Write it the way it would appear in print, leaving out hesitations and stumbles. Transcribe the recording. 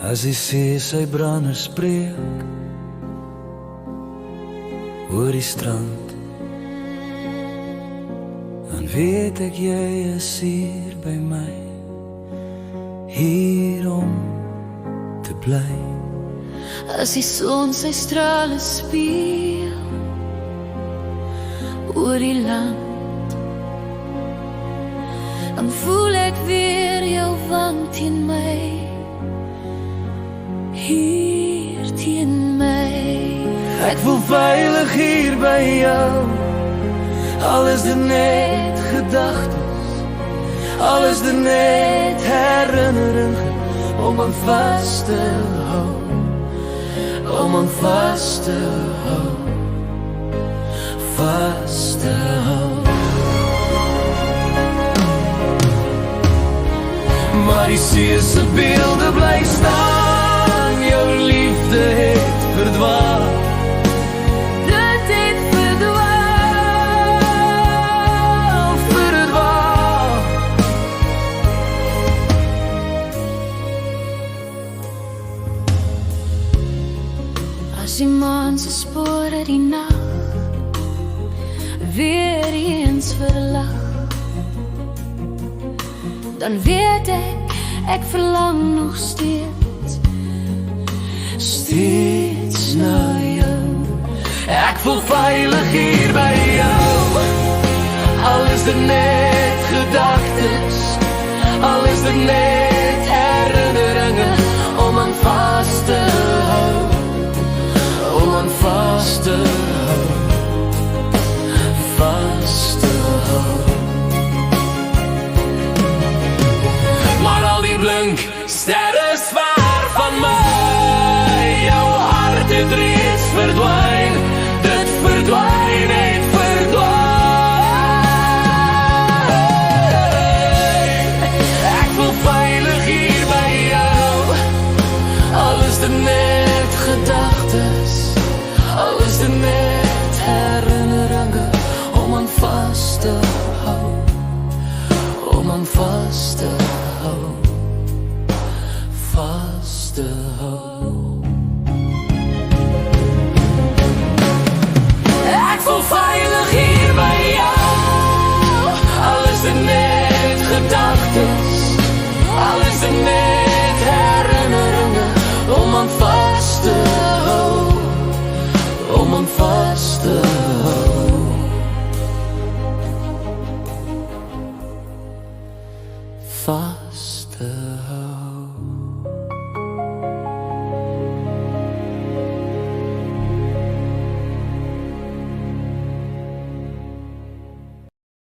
As die see sy branner spreek oor die strand, dan weet ek jy is hier by my, hier om te bly. As die son sy strale speel oor die land, dan voel ek weer jou wang teen my, hier teen my. Ek voel veilig hier by jou, al is dit net gedagtes, al is dit net herinnering om aan vas te hou, om aan vas te hou, vas te hou. Maar die see se beelde bly staan, jou liefde het verdwaal. Dit het verdwaal, verdwaal. As die maan se spore die nag weer eens verlag, dan weet ek verlang nog steeds Na jou. Ek voel veilig hier by jou, al is dit net gedagtes, al is dit net herinneringe om aan vas te hou, om aan vas te hou, vas te hou. Maar al die blink sterre zwaar van my, jou hart het reeds verdwijn, dit verdwijn het verdwijn. Ek voel veilig hier by jou, al is dit net gedagtes, al is dit net herinneringe om aan vas te hou, om aan vas te hou, vas te hou. Ek voel veilig hier by jou, al is dit net gedagtes, al is dit net herinneringe om aan vas te hou, om aan vas te hou, vas te hou.